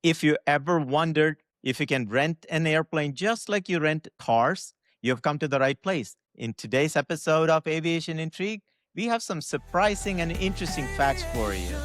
If you ever wondered if you can rent an airplane just like you rent cars, you've come to the right place. In today's episode of Aviation Intrigue, we have some surprising and interesting facts for you.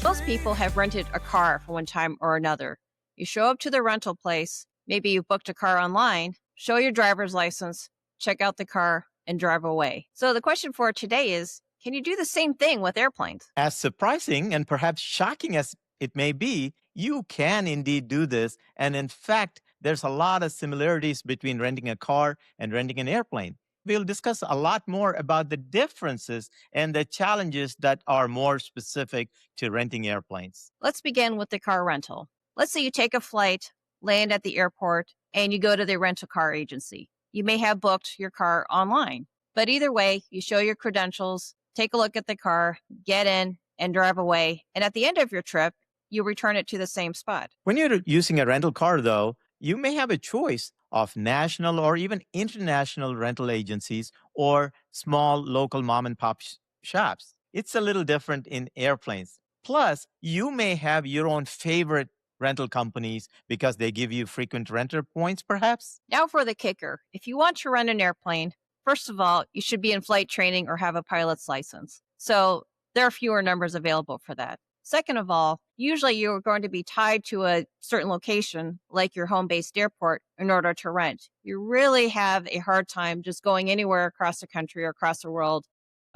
Most people have rented a car for one time or another. You show up to the rental place, maybe you've booked a car online, show your driver's license, check out the car, and drive away. So the question for today is, can you do the same thing with airplanes? As surprising and perhaps shocking as it may be, you can indeed do this. And in fact, there's a lot of similarities between renting a car and renting an airplane. We'll discuss a lot more about the differences and the challenges that are more specific to renting airplanes. Let's begin with the car rental. Let's say you take a flight, land at the airport, and you go to the rental car agency. You may have booked your car online, but either way, you show your credentials, take a look at the car, get in, and drive away. And at the end of your trip, you return it to the same spot. When you're using a rental car, though, you may have a choice of national or even international rental agencies or small local mom and pop shops. It's a little different in airplanes. Plus, you may have your own favorite rental companies because they give you frequent renter points, perhaps. Now for the kicker. If you want to rent an airplane, first of all, you should be in flight training or have a pilot's license. So there are fewer numbers available for that. Second of all, usually you're going to be tied to a certain location, like your home-based airport, in order to rent. You really have a hard time just going anywhere across the country or across the world,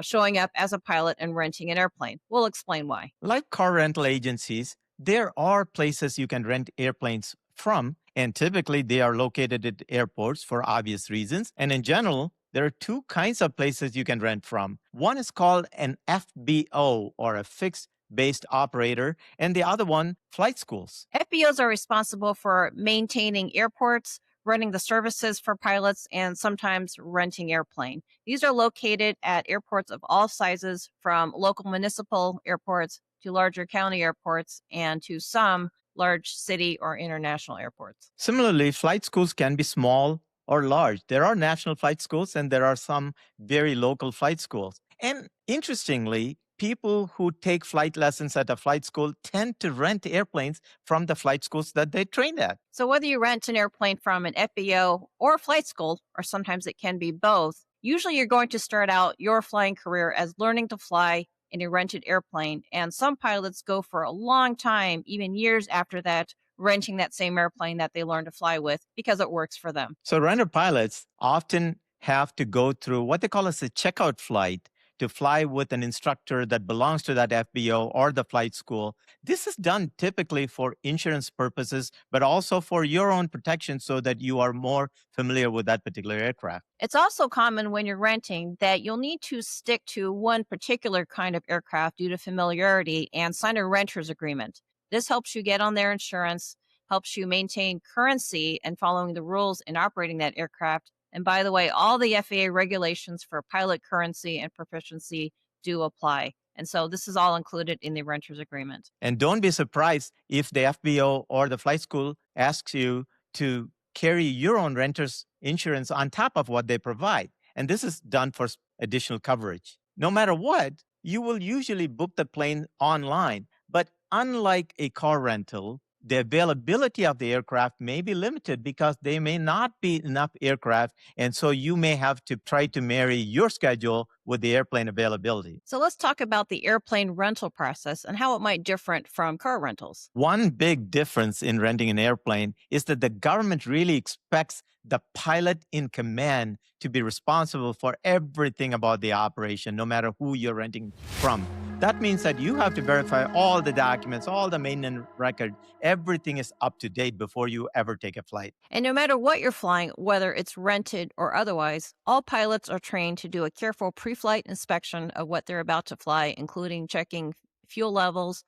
showing up as a pilot and renting an airplane. We'll explain why. Like car rental agencies, there are places you can rent airplanes from, and typically they are located at airports for obvious reasons. And in general, there are two kinds of places you can rent from. One is called an FBO, or a fixed based operator, and the other one, flight schools. FBOs are responsible for maintaining airports, running the services for pilots, and sometimes renting airplane. These are located at airports of all sizes, from local municipal airports to larger county airports and to some large city or international airports. Similarly, flight schools can be small or large. There are national flight schools and there are some very local flight schools. And interestingly, people who take flight lessons at a flight school tend to rent airplanes from the flight schools that they trained at. So whether you rent an airplane from an FBO or a flight school, or sometimes it can be both, usually you're going to start out your flying career as learning to fly in a rented airplane. And some pilots go for a long time, even years after that, renting that same airplane that they learned to fly with because it works for them. So renter pilots often have to go through what they call as a checkout flight to fly with an instructor that belongs to that FBO or the flight school. This is done typically for insurance purposes, but also for your own protection so that you are more familiar with that particular aircraft. It's also common when you're renting that you'll need to stick to one particular kind of aircraft due to familiarity and sign a renter's agreement. This helps you get on their insurance, helps you maintain currency and following the rules in operating that aircraft. And by the way, all the FAA regulations for pilot currency and proficiency do apply. And so this is all included in the renter's agreement. And don't be surprised if the FBO or the flight school asks you to carry your own renter's insurance on top of what they provide. And this is done for additional coverage. No matter what, you will usually book the plane online. But unlike a car rental, the availability of the aircraft may be limited because there may not be enough aircraft. And so you may have to try to marry your schedule with the airplane availability. So let's talk about the airplane rental process and how it might differ from car rentals. One big difference in renting an airplane is that the government really expects the pilot in command to be responsible for everything about the operation, no matter who you're renting from. That means that you have to verify all the documents, all the maintenance record, everything is up to date before you ever take a flight. And no matter what you're flying, whether it's rented or otherwise, all pilots are trained to do a careful pre-flight inspection of what they're about to fly, including checking fuel levels,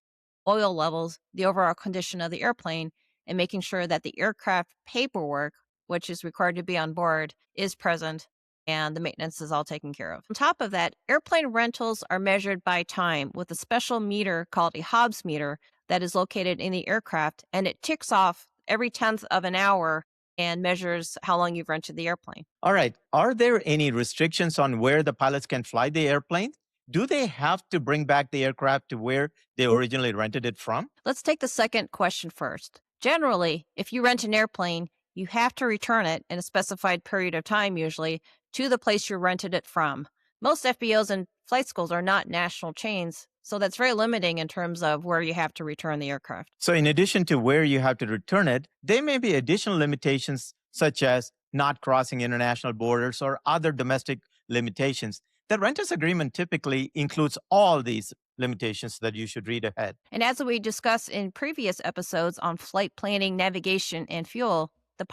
oil levels, the overall condition of the airplane, and making sure that the aircraft paperwork, which is required to be on board, is present and the maintenance is all taken care of. On top of that, airplane rentals are measured by time with a special meter called a Hobbs meter that is located in the aircraft, and it ticks off every 10th of an hour and measures how long you've rented the airplane. All right. Are there any restrictions on where the pilots can fly the airplane? do they have to bring back the aircraft to where they originally rented it from? Let's take the second question first. Generally, if you rent an airplane, you have to return it in a specified period of time, usually, to the place you rented it from. Most FBOs and flight schools are not national chains, so that's very limiting in terms of where you have to return the aircraft. So, in addition to where you have to return it, there may be additional limitations such as not crossing international borders or other domestic limitations. The renter's agreement typically includes all these limitations that you should read ahead. And as we discussed in previous episodes on flight planning, navigation, and fuel, the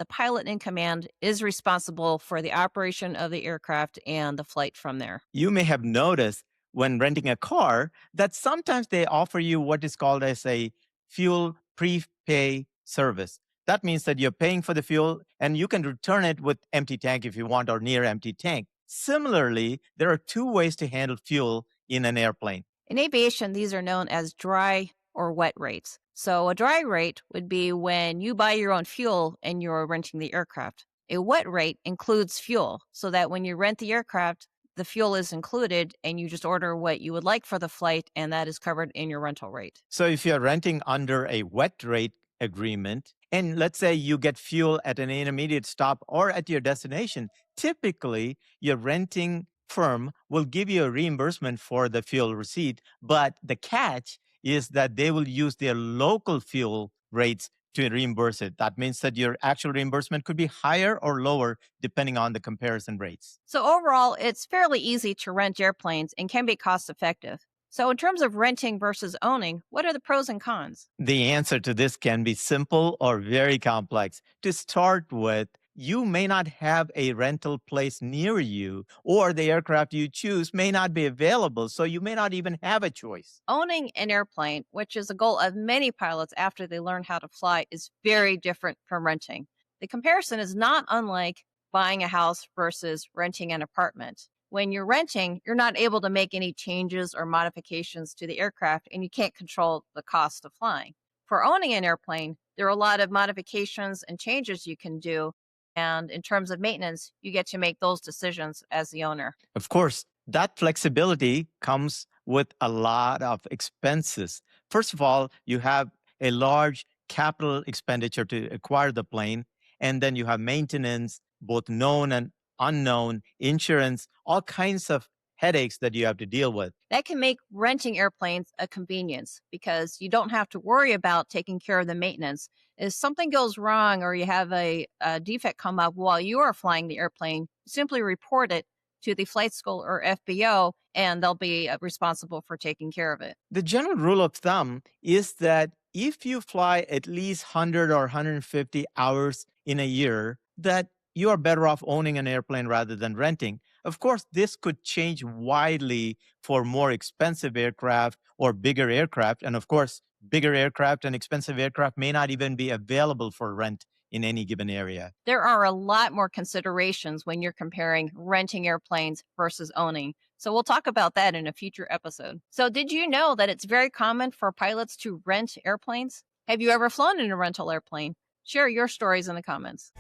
pilot in command, is responsible for the operation of the aircraft and the flight from there. You may have noticed when renting a car that sometimes they offer you what is called as a fuel prepay service. That means that you're paying for the fuel and you can return it with empty tank if you want or near empty tank. Similarly, there are two ways to handle fuel in an airplane. In aviation, these are known as dry or wet rates. So, a dry rate would be when you buy your own fuel and you're renting the aircraft. A wet rate includes fuel, so that when you rent the aircraft, the fuel is included and you just order what you would like for the flight, and that is covered in your rental rate. So if you're renting under a wet rate agreement, and let's say you get fuel at an intermediate stop or at your destination, typically your renting firm will give you a reimbursement for the fuel receipt. But the catch is that they will use their local fuel rates to reimburse it. That means that your actual reimbursement could be higher or lower depending on the comparison rates. So, overall, it's fairly easy to rent airplanes and can be cost effective. So, in terms of renting versus owning, what are the pros and cons? The answer to this can be simple or very complex. To start with, you may not have a rental place near you, or the aircraft you choose may not be available, so you may not even have a choice. Owning an airplane, which is a goal of many pilots after they learn how to fly, is very different from renting. The comparison is not unlike buying a house versus renting an apartment. When you're renting, you're not able to make any changes or modifications to the aircraft, and you can't control the cost of flying. For owning an airplane, there are a lot of modifications and changes you can do. And in terms of maintenance, you get to make those decisions as the owner. Of course, that flexibility comes with a lot of expenses. First of all, you have a large capital expenditure to acquire the plane, and then you have maintenance, both known and unknown, insurance, all kinds of headaches that you have to deal with. That can make renting airplanes a convenience because you don't have to worry about taking care of the maintenance. If something goes wrong or you have a defect come up while you are flying the airplane, simply report it to the flight school or FBO, and they'll be responsible for taking care of it. The general rule of thumb is that if you fly at least 100 or 150 hours in a year, that you are better off owning an airplane rather than renting. Of course, this could change widely for more expensive aircraft or bigger aircraft. And of course, bigger aircraft and expensive aircraft may not even be available for rent in any given area. There are a lot more considerations when you're comparing renting airplanes versus owning. So we'll talk about that in a future episode. So, did you know that it's very common for pilots to rent airplanes? Have you ever flown in a rental airplane? Share your stories in the comments.